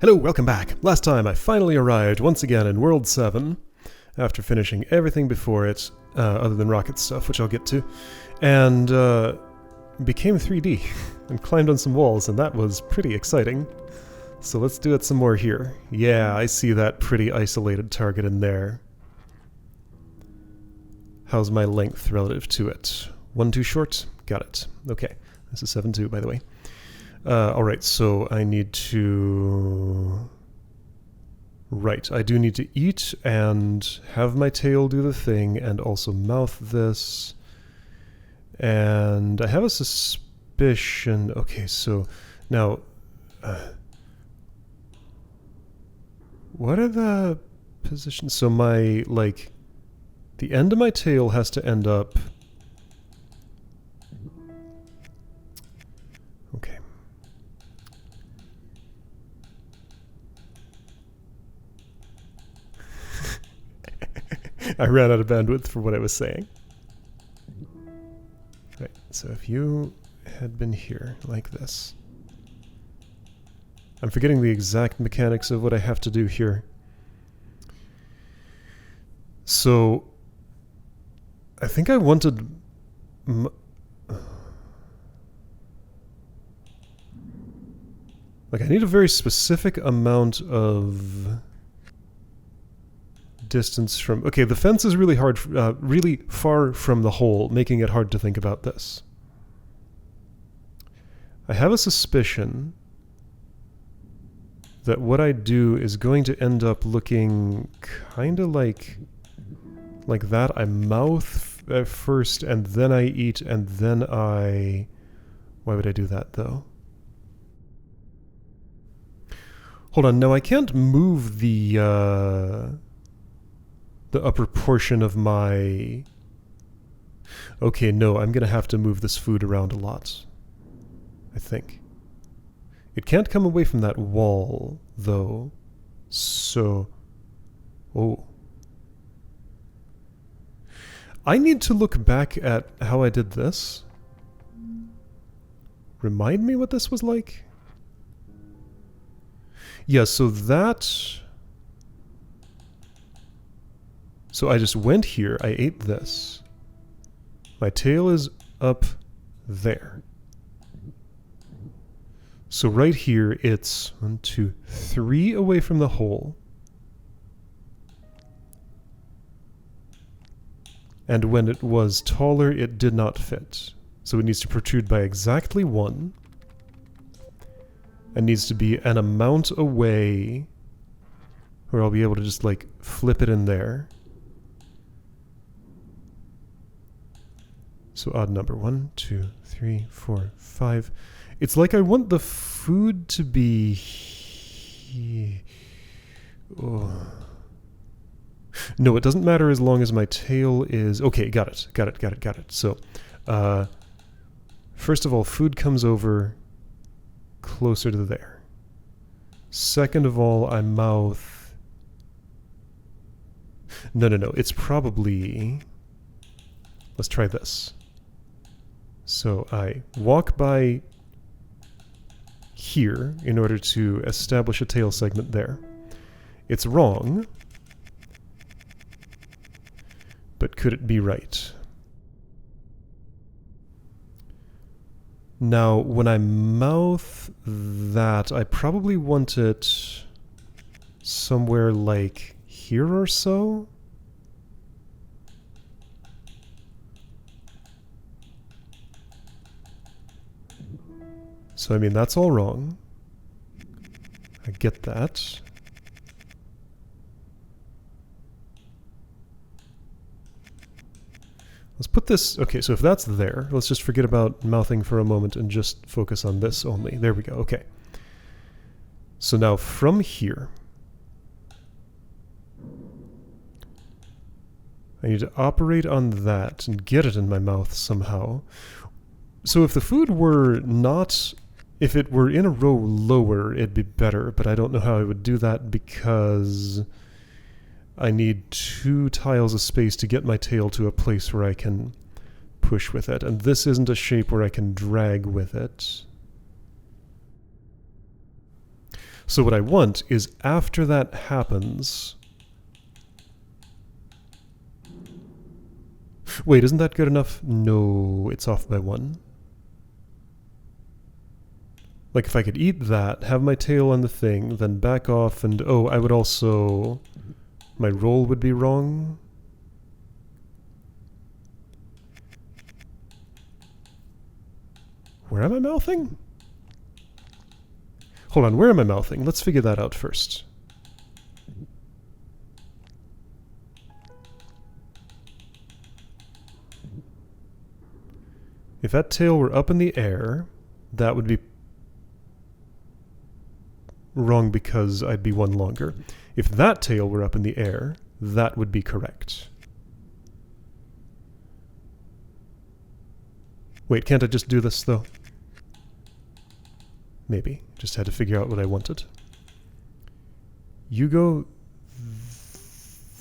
Hello, welcome back. Last time I finally arrived once again in World 7, after finishing everything before it, other than rocket stuff, which I'll get to, and became 3D, and climbed on some walls, and that was pretty exciting. So let's do it some more here. Yeah, I see that pretty isolated target in there. How's my length relative to it? One too short? Got it. Okay, this is 7.2, by the way. Alright, so I need to... Right, I do need to eat and have my tail do the thing and also mouth this. And I have a suspicion... Okay, so now... what are the positions? So my, like... The end of my tail has to end up... Okay. I ran out of bandwidth for what I was saying. Right, so if you had been here, like this... I'm forgetting the exact mechanics of what I have to do here. So... I think I wanted... Like, I need a very specific amount of... distance from... Okay, the fence is really hard, really far from the hole, making it hard to think about this. I have a suspicion that what I do is going to end up looking kind of like that. I mouth first, and then I eat, and then I... Why would I do that, though? Hold on, no, I can't move the upper portion of my... Okay, no, I'm gonna have to move this food around a lot. I think. It can't come away from that wall, though. So... Oh. I need to look back at how I did this. Remind me what this was like? Yeah, so that... So I just went here, I ate this. My tail is up there. So right here, it's 1, 2, 3 away from the hole. And when it was taller, it did not fit. So it needs to protrude by exactly 1. And needs to be an amount away where I'll be able to just, like, flip it in there. So odd number. 1, 2, 3, 4, 5. It's like I want the food to be... Oh. No, it doesn't matter as long as my tail is... Okay, got it. So, first of all, food comes over closer to there. Second of all, I mouth... No, it's probably... Let's try this. So I walk by here in order to establish a tail segment there. It's wrong, but could it be right? Now, when I mouth that, I probably want it somewhere like here or so. So, I mean, that's all wrong. I get that. Let's put this... Okay, so if that's there, let's just forget about mouthing for a moment and just focus on this only. There we go, okay. So now from here, I need to operate on that and get it in my mouth somehow. So if the food were not... If it were in a row lower, it'd be better, but I don't know how I would do that because I need 2 tiles of space to get my tail to a place where I can push with it, and this isn't a shape where I can drag with it. So what I want is after that happens... Wait, isn't that good enough? No, it's off by 1. Like if I could eat that, have my tail on the thing, then back off and... Oh, I would also... My roll would be wrong. Where am I mouthing? Hold on, where am I mouthing? Let's figure that out first. If that tail were up in the air, that would be wrong because I'd be 1 longer. If that tail were up in the air, that would be correct. Wait, can't I just do this, though? Maybe. Just had to figure out what I wanted. You go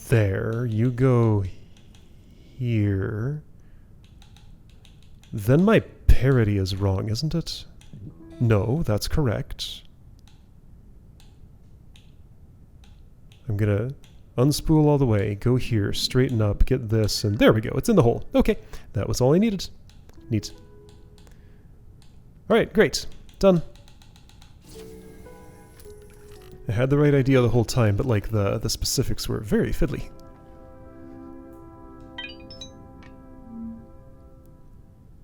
there. You go here. Then my parity is wrong, isn't it? No, that's correct. I'm gonna unspool all the way, go here, straighten up, get this, and there we go. It's in the hole. Okay, that was all I needed. Neat. Alright, great. Done. I had the right idea the whole time, but like the specifics were very fiddly.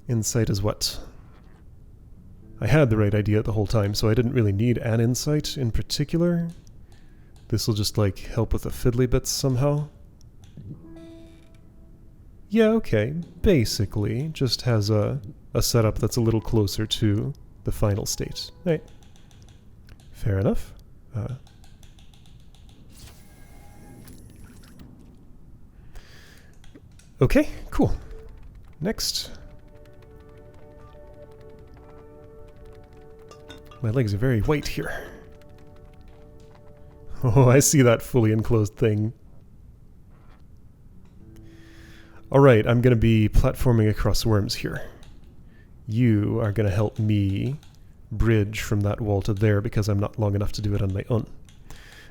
Insight is what? I had the right idea the whole time, so I didn't really need an insight in particular. This will just like help with the fiddly bits somehow. Yeah, okay. Basically, just has a setup that's a little closer to the final state. Right. Fair enough. Okay, cool. Next. My legs are very white here. Oh, I see that fully enclosed thing. Alright, I'm going to be platforming across worms here. You are going to help me bridge from that wall to there because I'm not long enough to do it on my own.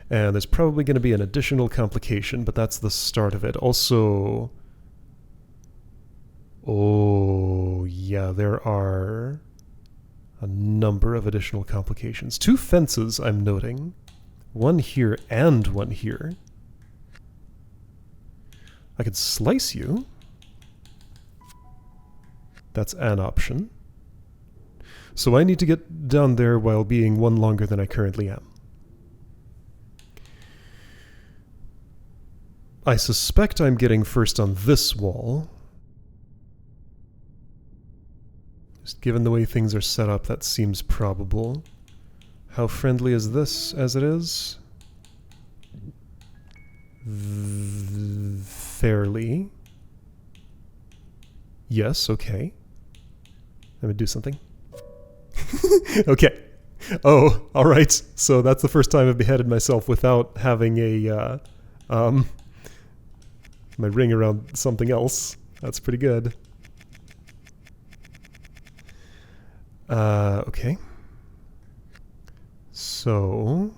And there's probably going to be an additional complication, but that's the start of it. Also... Oh, yeah, there are a number of additional complications. 2 fences, I'm noting. 1 here and 1 here. I could slice you. That's an option. So I need to get down there while being 1 longer than I currently am. I suspect I'm getting first on this wall. Just given the way things are set up, that seems probable. How friendly is this as it is? Fairly. Yes, okay. I'm gonna do something. Okay. Oh, alright. So that's the first time I've beheaded myself without having a, my ring around something else. That's pretty good. Okay. So...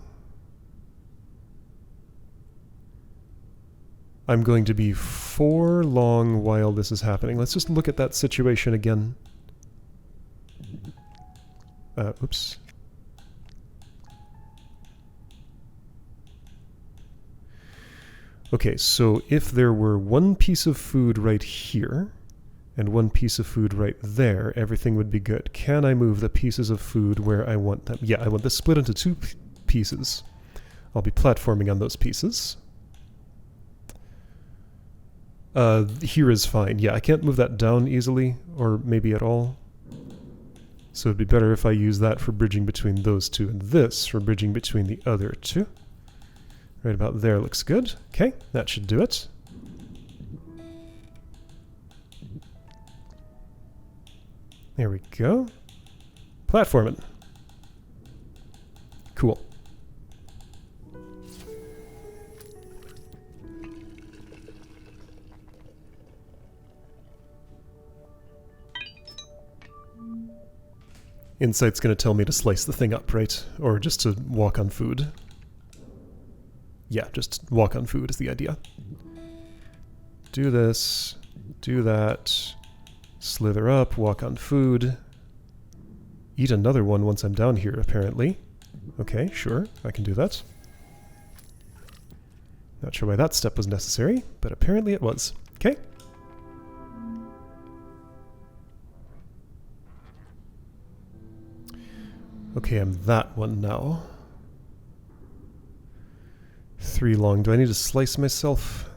I'm going to be 4 long while this is happening. Let's just look at that situation again. Oops. Okay, so if there were 1 piece of food right here, and 1 piece of food right there, everything would be good. Can I move the pieces of food where I want them? Yeah, I want this split into 2 pieces. I'll be platforming on those pieces. Here is fine. Yeah, I can't move that down easily, or maybe at all. So it'd be better if I use that for bridging between those 2, and this for bridging between the other 2. Right about there looks good. Okay, that should do it. There we go. Platforming. Cool. Insight's going to tell me to slice the thing up, right? Or just to walk on food. Yeah, just walk on food is the idea. Do this, do that, slither up, walk on food. Eat another one once I'm down here, apparently. Okay, sure, I can do that. Not sure why that step was necessary, but apparently it was. Okay. Okay, I'm that one now. 3 long. Do I need to slice myself?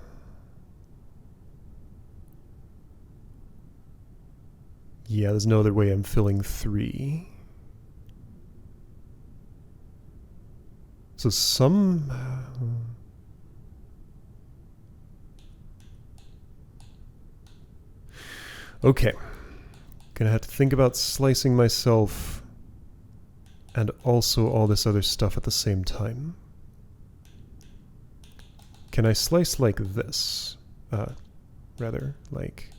Yeah, there's no other way I'm filling 3. So some... Okay. Gonna have to think about slicing myself and also all this other stuff at the same time. Can I slice like this? Rather, like...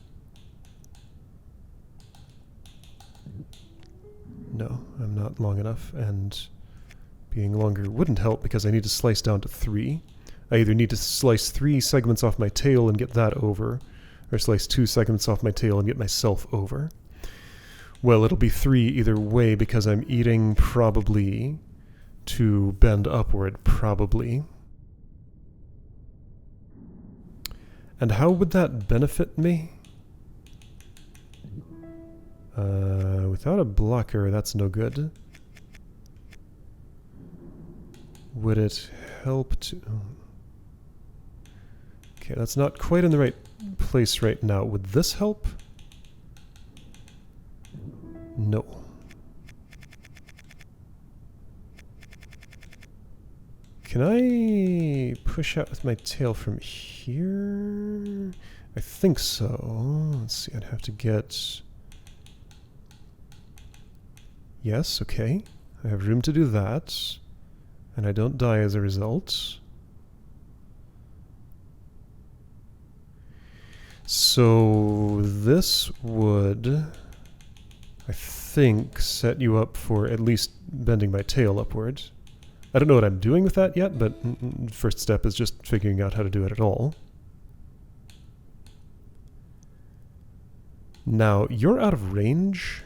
No, I'm not long enough, and being longer wouldn't help because I need to slice down to 3. I either need to slice 3 segments off my tail and get that over, or slice 2 segments off my tail and get myself over. Well, it'll be 3 either way because I'm eating probably to bend upward, probably. And how would that benefit me? Without a blocker, that's no good. Would it help to... Okay, that's not quite in the right place right now. Would this help? No. Can I push out with my tail from here? I think so. Let's see, I'd have to get... Yes, okay. I have room to do that. And I don't die as a result. So this would, I think, set you up for at least bending my tail upward. I don't know what I'm doing with that yet, but first step is just figuring out how to do it at all. Now, you're out of range.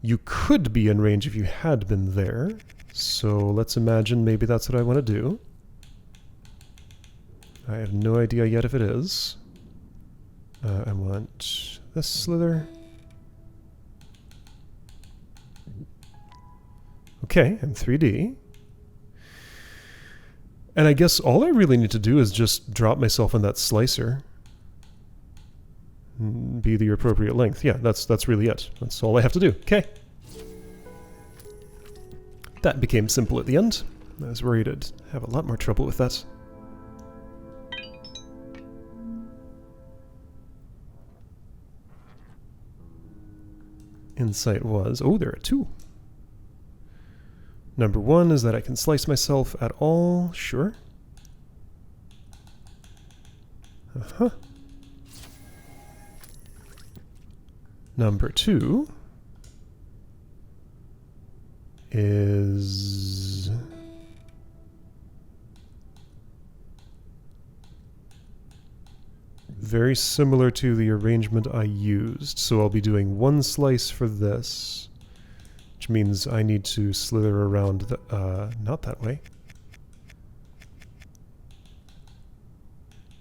You could be in range if you had been there. So let's imagine maybe that's what I want to do. I have no idea yet if it is. I want this slither. Okay, I'm 3D. And I guess all I really need to do is just drop myself on that slicer. Be the appropriate length. Yeah, that's really it. That's all I have to do. Okay. That became simple at the end. I was worried I'd have a lot more trouble with that. Insight was... Oh, there are 2. Number 1 is that I can slice myself at all. Sure. Uh-huh. Number 2 is... very similar to the arrangement I used. So I'll be doing 1 slice for this, which means I need to slither around the... not that way.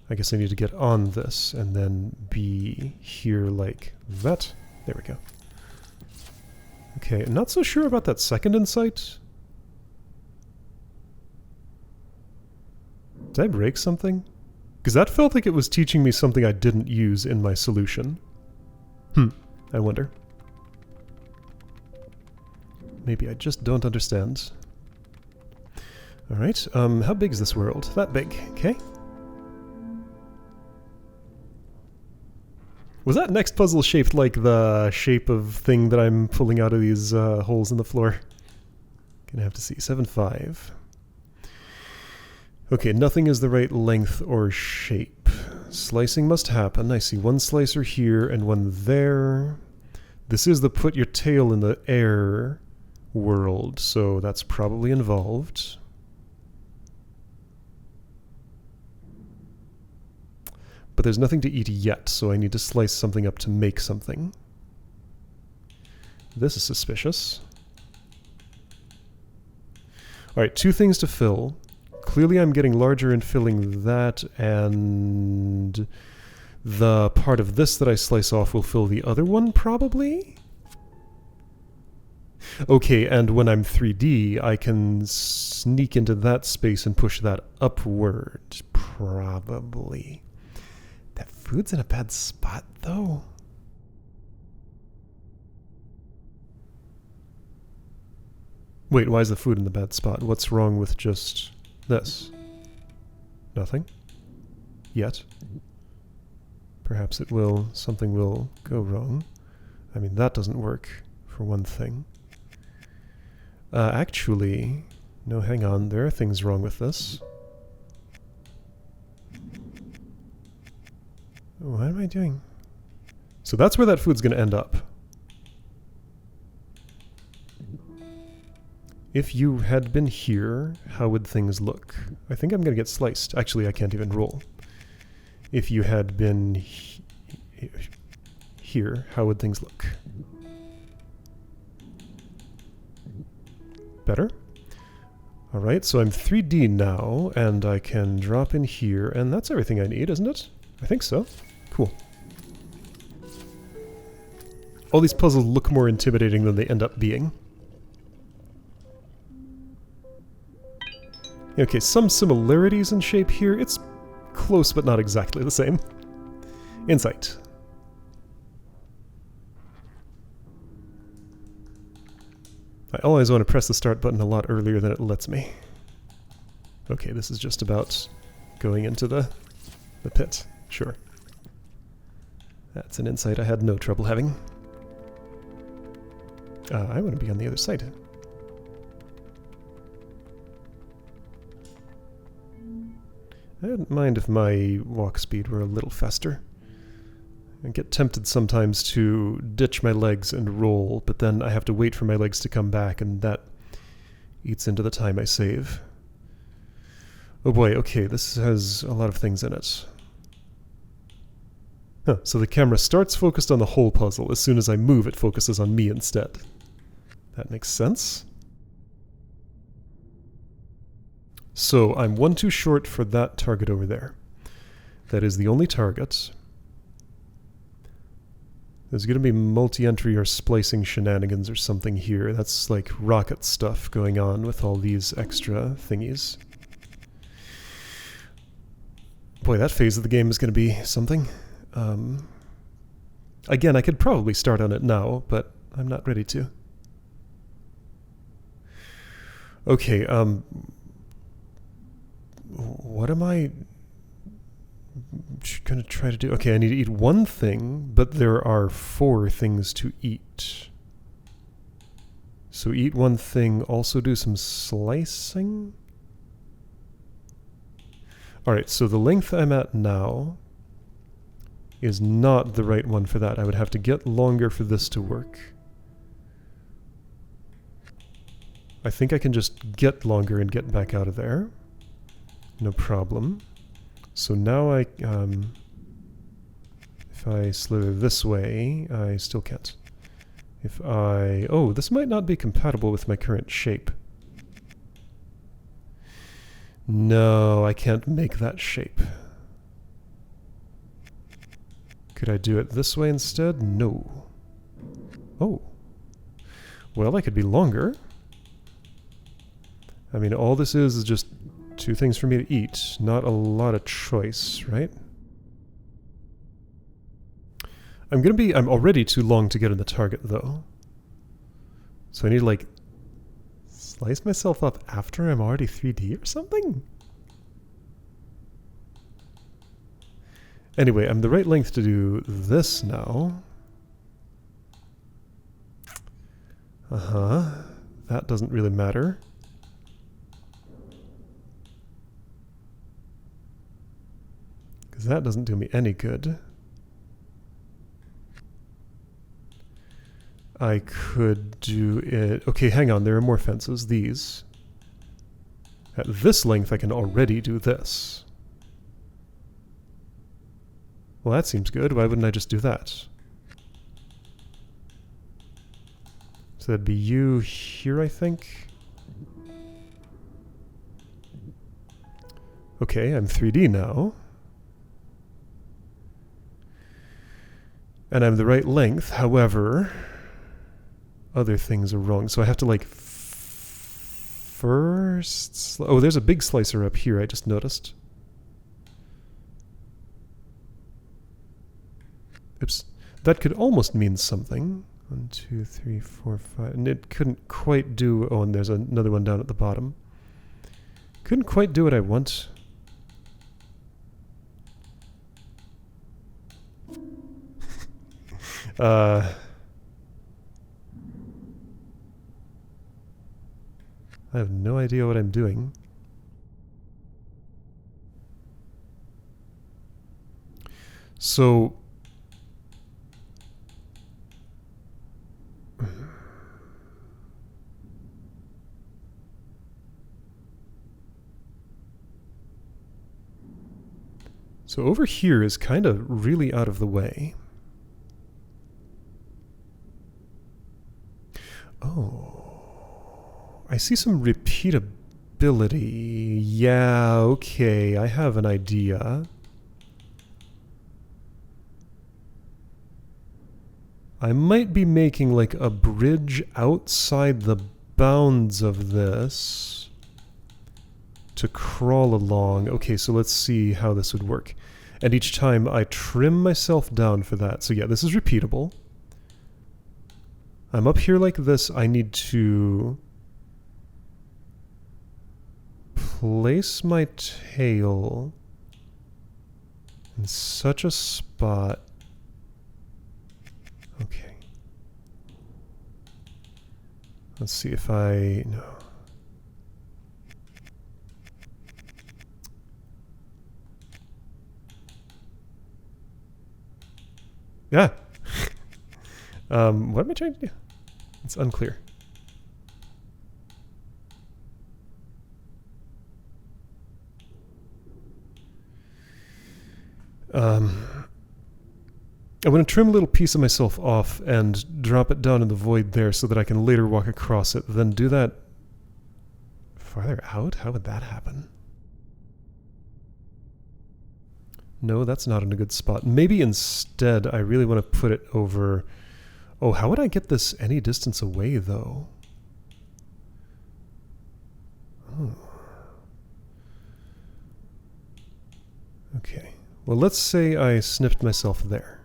I guess I need to get on this and then be here like that. There we go. Okay, I'm not so sure about that second insight. Did I break something? Because that felt like it was teaching me something I didn't use in my solution. I wonder. Maybe I just don't understand. Alright, how big is this world? That big, okay. Was that next puzzle shaped like the shape of thing that I'm pulling out of these holes in the floor? Gonna have to see. 7.5. Okay, nothing is the right length or shape. Slicing must happen. I see 1 slicer here and 1 there. This is the put your tail in the air world, so that's probably involved. But there's nothing to eat yet, so I need to slice something up to make something. This is suspicious. Alright, 2 things to fill. Clearly I'm getting larger and filling that, and the part of this that I slice off will fill the other one, probably? Okay, and when I'm 3D, I can sneak into that space and push that upward, probably. That food's in a bad spot, though. Wait, why is the food in the bad spot? What's wrong with just this? Nothing? Yet. Perhaps it will, something will go wrong. I mean, that doesn't work, for one thing. Actually, no, hang on, there are things wrong with this. What am I doing? So that's where that food's going to end up. If you had been here, how would things look? I think I'm going to get sliced. Actually, I can't even roll. If you had been here, how would things look? Better? Alright, so I'm 3D now, and I can drop in here, and that's everything I need, isn't it? I think so. Cool. All these puzzles look more intimidating than they end up being. Okay, some similarities in shape here. It's close, but not exactly the same. Insight. I always want to press the start button a lot earlier than it lets me. Okay, this is just about going into the pit. Sure. That's an insight I had no trouble having. I want to be on the other side. I wouldn't mind if my walk speed were a little faster. I get tempted sometimes to ditch my legs and roll, but then I have to wait for my legs to come back, and that eats into the time I save. Oh boy, okay, this has a lot of things in it. Huh, so the camera starts focused on the whole puzzle. As soon as I move, it focuses on me instead. That makes sense. So I'm one too short for that target over there. That is the only target. There's going to be multi-entry or splicing shenanigans or something here. That's like rocket stuff going on with all these extra thingies. Boy, that phase of the game is going to be something. Again, I could probably start on it now, but I'm not ready to. Okay, what am I going to try to do? Okay, I need to eat one thing, but there are 4 things to eat. So eat one thing, also do some slicing? Alright, so the length I'm at now is not the right one for that. I would have to get longer for this to work. I think I can just get longer and get back out of there. No problem. So now I, if I slither this way, I still can't. If I, oh, this might not be compatible with my current shape. No, I can't make that shape. Could I do it this way instead? No. Oh. Well, I could be longer. I mean, all this is just 2 things for me to eat. Not a lot of choice, right? I'm already too long to get in the target, though. So I need to, like, slice myself up after I'm already 3D or something? Anyway, I'm the right length to do this now. Uh-huh. That doesn't really matter. Because that doesn't do me any good. I could do it... Okay, hang on, there are more fences. These. At this length, I can already do this. Well, that seems good. Why wouldn't I just do that? So that'd be you here, I think. Okay, I'm 3D now. And I'm the right length, however, other things are wrong. So I have to like first... Oh, there's a big slicer up here, I just noticed. Oops. That could almost mean something. 1, 2, 3, 4, 5. And it couldn't quite do... Oh, and there's another one down at the bottom. Couldn't quite do what I want. I have no idea what I'm doing. So... So over here is kind of really out of the way. Oh, I see some repeatability. Yeah, okay, I have an idea. I might be making like a bridge outside the bounds of this to crawl along. Okay, so let's see how this would work. And each time I trim myself down for that. So yeah, this is repeatable. I'm up here like this. I need to place my tail in such a spot. Okay. Let's see if I... No. Yeah. What am I trying to do? It's unclear. I want to trim a little piece of myself off and drop it down in the void there so that I can later walk across it, then do that farther out? How would that happen? No, that's not in a good spot. Maybe instead I really want to put it over... Oh, how would I get this any distance away, though? Oh. Okay. Well, let's say I snipped myself there.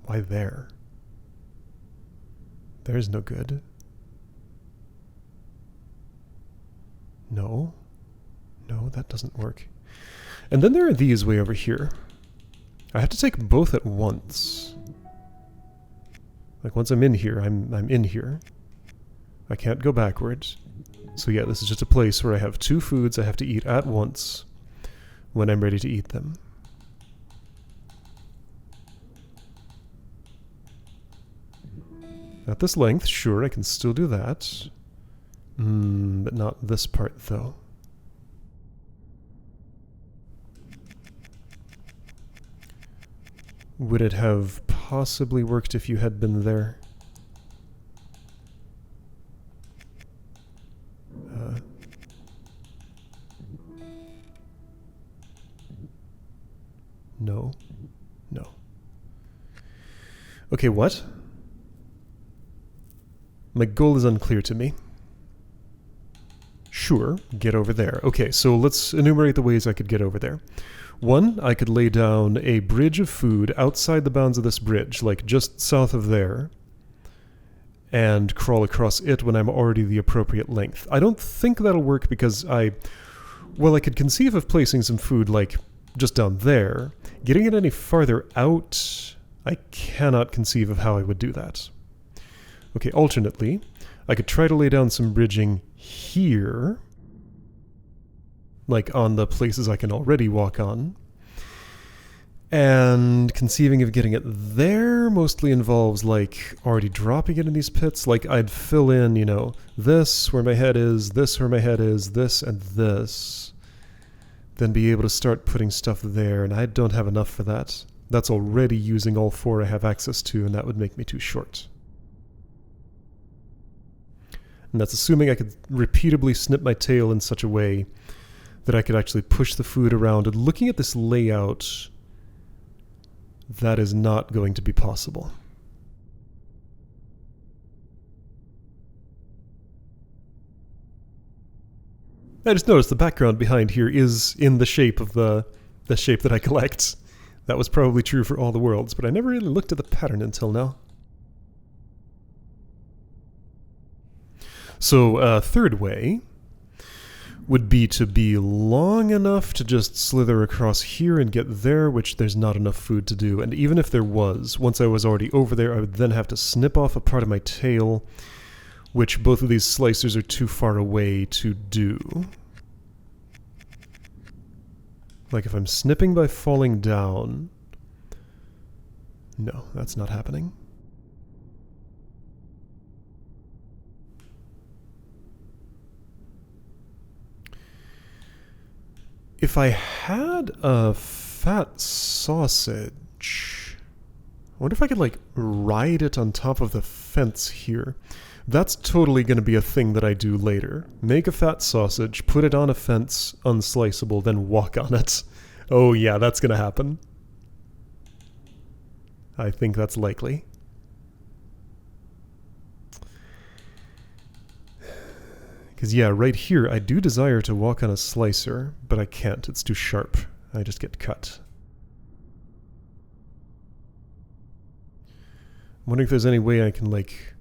Why there? There's no good. No. No, that doesn't work. And then there are these way over here. I have to take both at once. Like once I'm in here, I'm in here. I can't go backwards. So yeah, this is just a place where I have two foods I have to eat at once when I'm ready to eat them. At this length, sure, I can still do that. But not this part, though. Would it have possibly worked if you had been there? No. No. Okay, what? My goal is unclear to me. Sure, get over there. Okay, so let's enumerate the ways I could get over there. One, I could lay down a bridge of food outside the bounds of this bridge, like just south of there, and crawl across it when I'm already the appropriate length. I don't think that'll work because I could conceive of placing some food, like, just down there. Getting it any farther out, I cannot conceive of how I would do that. Okay, alternately, I could try to lay down some bridging here, like on the places I can already walk on. And conceiving of getting it there mostly involves, like, already dropping it in these pits. Like, I'd fill in, you know, this where my head is, this where my head is, this and this. Then be able to start putting stuff there, and I don't have enough for that. That's already using all 4 I have access to, and that would make me too short. And that's assuming I could repeatably snip my tail in such a way that I could actually push the food around. And looking at this layout, that is not going to be possible. I just noticed the background behind here is in the shape of the shape that I collect. That was probably true for all the worlds, but I never really looked at the pattern until now. So, third way would be to be long enough to just slither across here and get there, which there's not enough food to do. And even if there was, once I was already over there, I would then have to snip off a part of my tail, which both of these slicers are too far away to do. Like if I'm snipping by falling down... No, that's not happening. If I had a fat sausage, I wonder if I could, like, ride it on top of the fence here. That's totally going to be a thing that I do later. Make a fat sausage, put it on a fence, unsliceable, then walk on it. Oh yeah, that's going to happen. I think that's likely. Because yeah, right here, I do desire to walk on a slicer, but I can't. It's too sharp. I just get cut. I'm wondering if there's any way I can, like...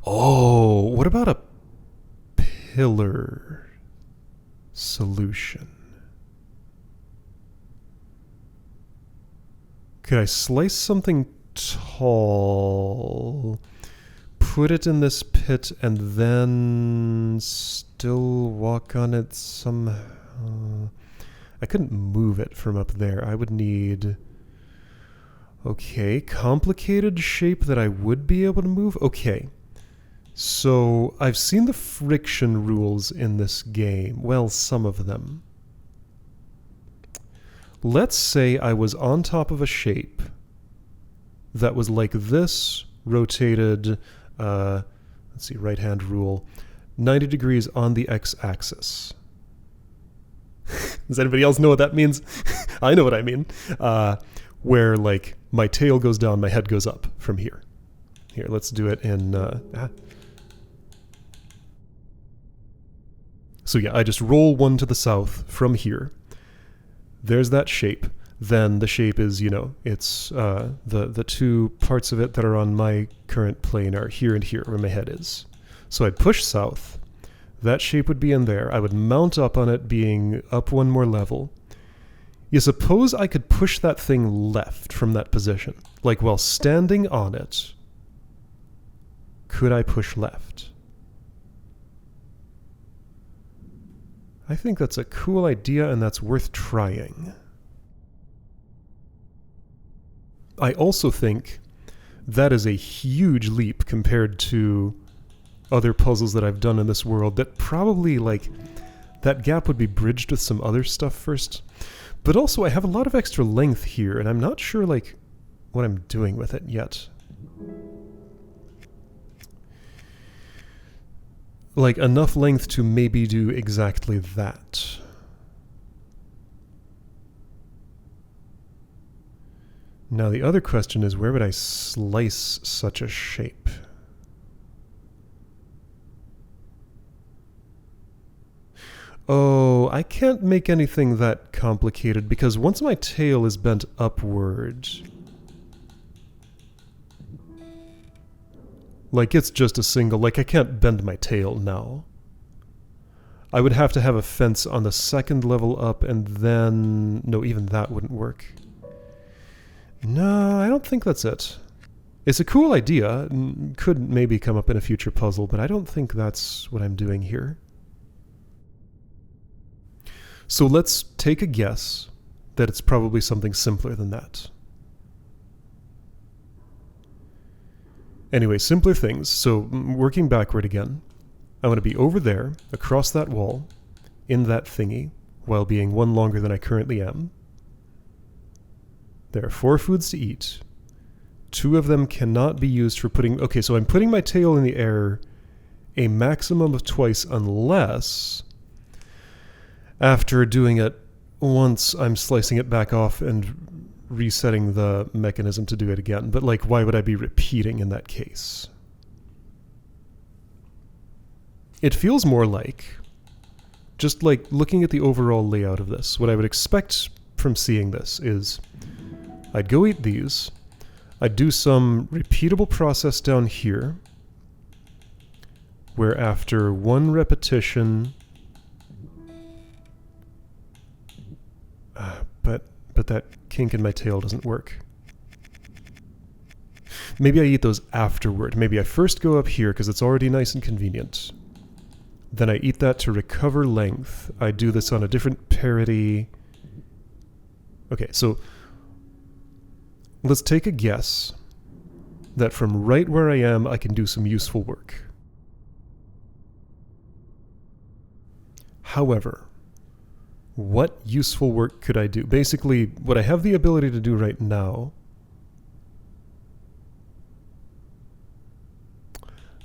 Oh, what about a pillar solution? Could I slice something tall, put it in this pit, and then still walk on it somehow? I couldn't move it from up there. I would need... Okay, complicated shape that I would be able to move? Okay. So, I've seen the friction rules in this game. Well, some of them. Let's say I was on top of a shape that was like this, rotated, let's see, right-hand rule, 90 degrees on the x-axis. Does anybody else know what that means? I know what I mean. Where, like, my tail goes down, my head goes up from here. Here, let's do it in... So yeah, I just roll one to the south from here. There's that shape. Then the shape is, you know, it's the two parts of it that are on my current plane are here and here, where my head is. So I'd push south. That shape would be in there. I would mount up on it, being up one more level. You suppose I could push that thing left from that position? Like while standing on it, could I push left? I think that's a cool idea, and that's worth trying. I also think that is a huge leap compared to other puzzles that I've done in this world that probably, like, that gap would be bridged with some other stuff first. But also, I have a lot of extra length here, and I'm not sure, like, what I'm doing with it yet. Like, enough length to maybe do exactly that. Now, the other question is, where would I slice such a shape? Oh, I can't make anything that complicated, because once my tail is bent upward... Like, it's just a single... Like, I can't bend my tail now. I would have to have a fence on the second level up, and then... No, even that wouldn't work. No, I don't think that's it. It's a cool idea. Could maybe come up in a future puzzle, but I don't think that's what I'm doing here. So let's take a guess that it's probably something simpler than that. Anyway, simpler things. So working backward again, I want to be over there, across that wall, in that thingy, while being one longer than I currently am. There are 4 foods to eat. 2 of them cannot be used for putting... Okay, so I'm putting my tail in the air a maximum of twice unless after doing it once I'm slicing it back off and resetting the mechanism to do it again. But like, why would I be repeating in that case? It feels more like, just like looking at the overall layout of this, what I would expect from seeing this is I'd go eat these, I'd do some repeatable process down here, where after 1 repetition, but that kink in my tail doesn't work. Maybe I eat those afterward. Maybe I first go up here because it's already nice and convenient. Then I eat that to recover length. I do this on a different parity. Okay, so let's take a guess that from right where I am, I can do some useful work. However, what useful work could I do? Basically, what I have the ability to do right now...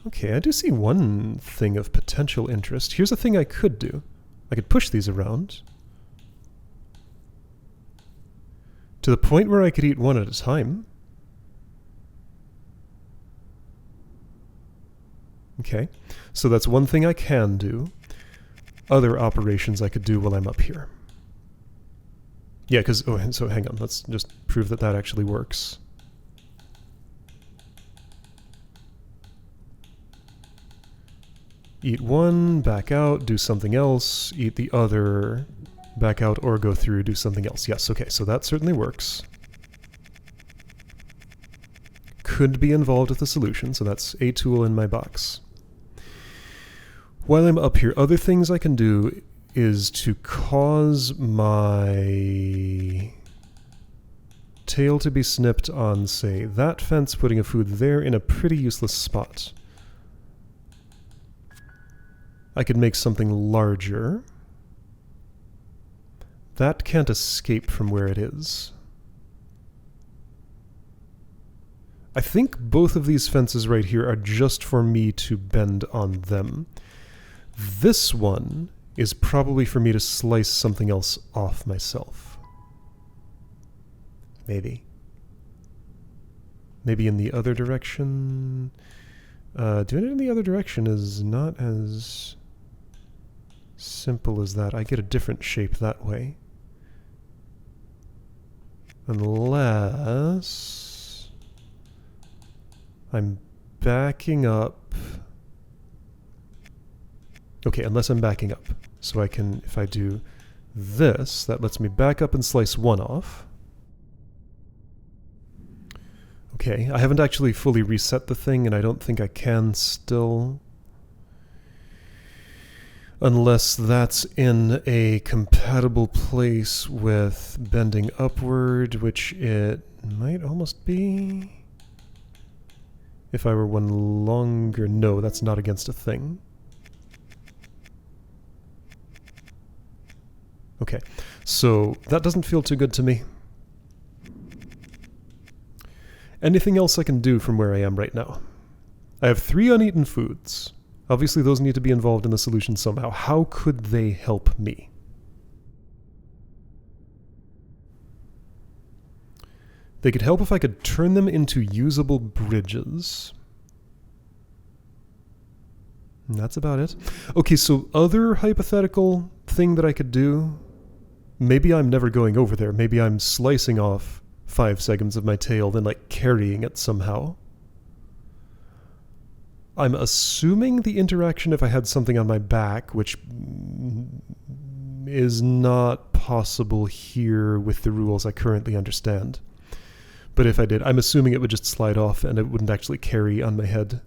Okay, I do see one thing of potential interest. Here's a thing I could do. I could push these around to the point where I could eat one at a time. Okay, so that's one thing I can do. Other operations I could do while I'm up here. Yeah, because... Oh, so hang on. Let's just prove that that actually works. Eat one, back out, do something else. Eat the other, back out, or go through, do something else. Yes, okay, so that certainly works. Could be involved with the solution, so that's a tool in my box. While I'm up here, other things I can do is to cause my tail to be snipped on, say, that fence, putting a food there in a pretty useless spot. I could make something larger. That can't escape from where it is. I think both of these fences right here are just for me to bend on them. This one is probably for me to slice something else off myself. Maybe. Maybe in the other direction. Doing it in the other direction is not as simple as that. I get a different shape that way. Unless I'm backing up. Okay, unless I'm backing up. So I can, if I do this, that lets me back up and slice one off. Okay, I haven't actually fully reset the thing, and I don't think I can still. Unless that's in a compatible place with bending upward, which it might almost be. If I were one longer, no, that's not against a thing. Okay, so that doesn't feel too good to me. Anything else I can do from where I am right now? I have 3 uneaten foods. Obviously those need to be involved in the solution somehow. How could they help me? They could help if I could turn them into usable bridges. And that's about it. Okay, so other hypothetical thing that I could do, maybe I'm never going over there. Maybe I'm slicing off 5 segments of my tail, then like carrying it somehow. I'm assuming the interaction if I had something on my back, which is not possible here with the rules I currently understand. But if I did, I'm assuming it would just slide off and it wouldn't actually carry on my head.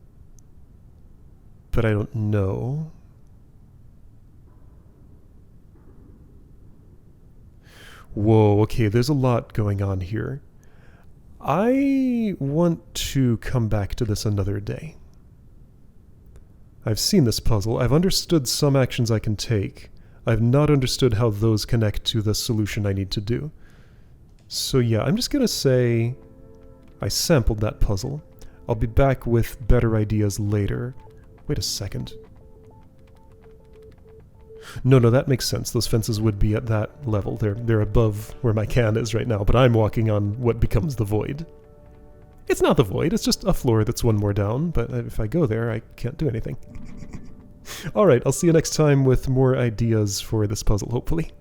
But I don't know. Whoa, okay, there's a lot going on here. I want to come back to this another day. I've seen this puzzle. I've understood some actions I can take. I've not understood how those connect to the solution I need to do. So yeah, I'm just gonna say I sampled that puzzle. I'll be back with better ideas later. Wait a second. No, that makes sense. Those fences would be at that level. They're above where my can is right now, but I'm walking on what becomes the void. It's not the void, it's just a floor that's one more down, but if I go there, I can't do anything. Alright, I'll see you next time with more ideas for this puzzle, hopefully.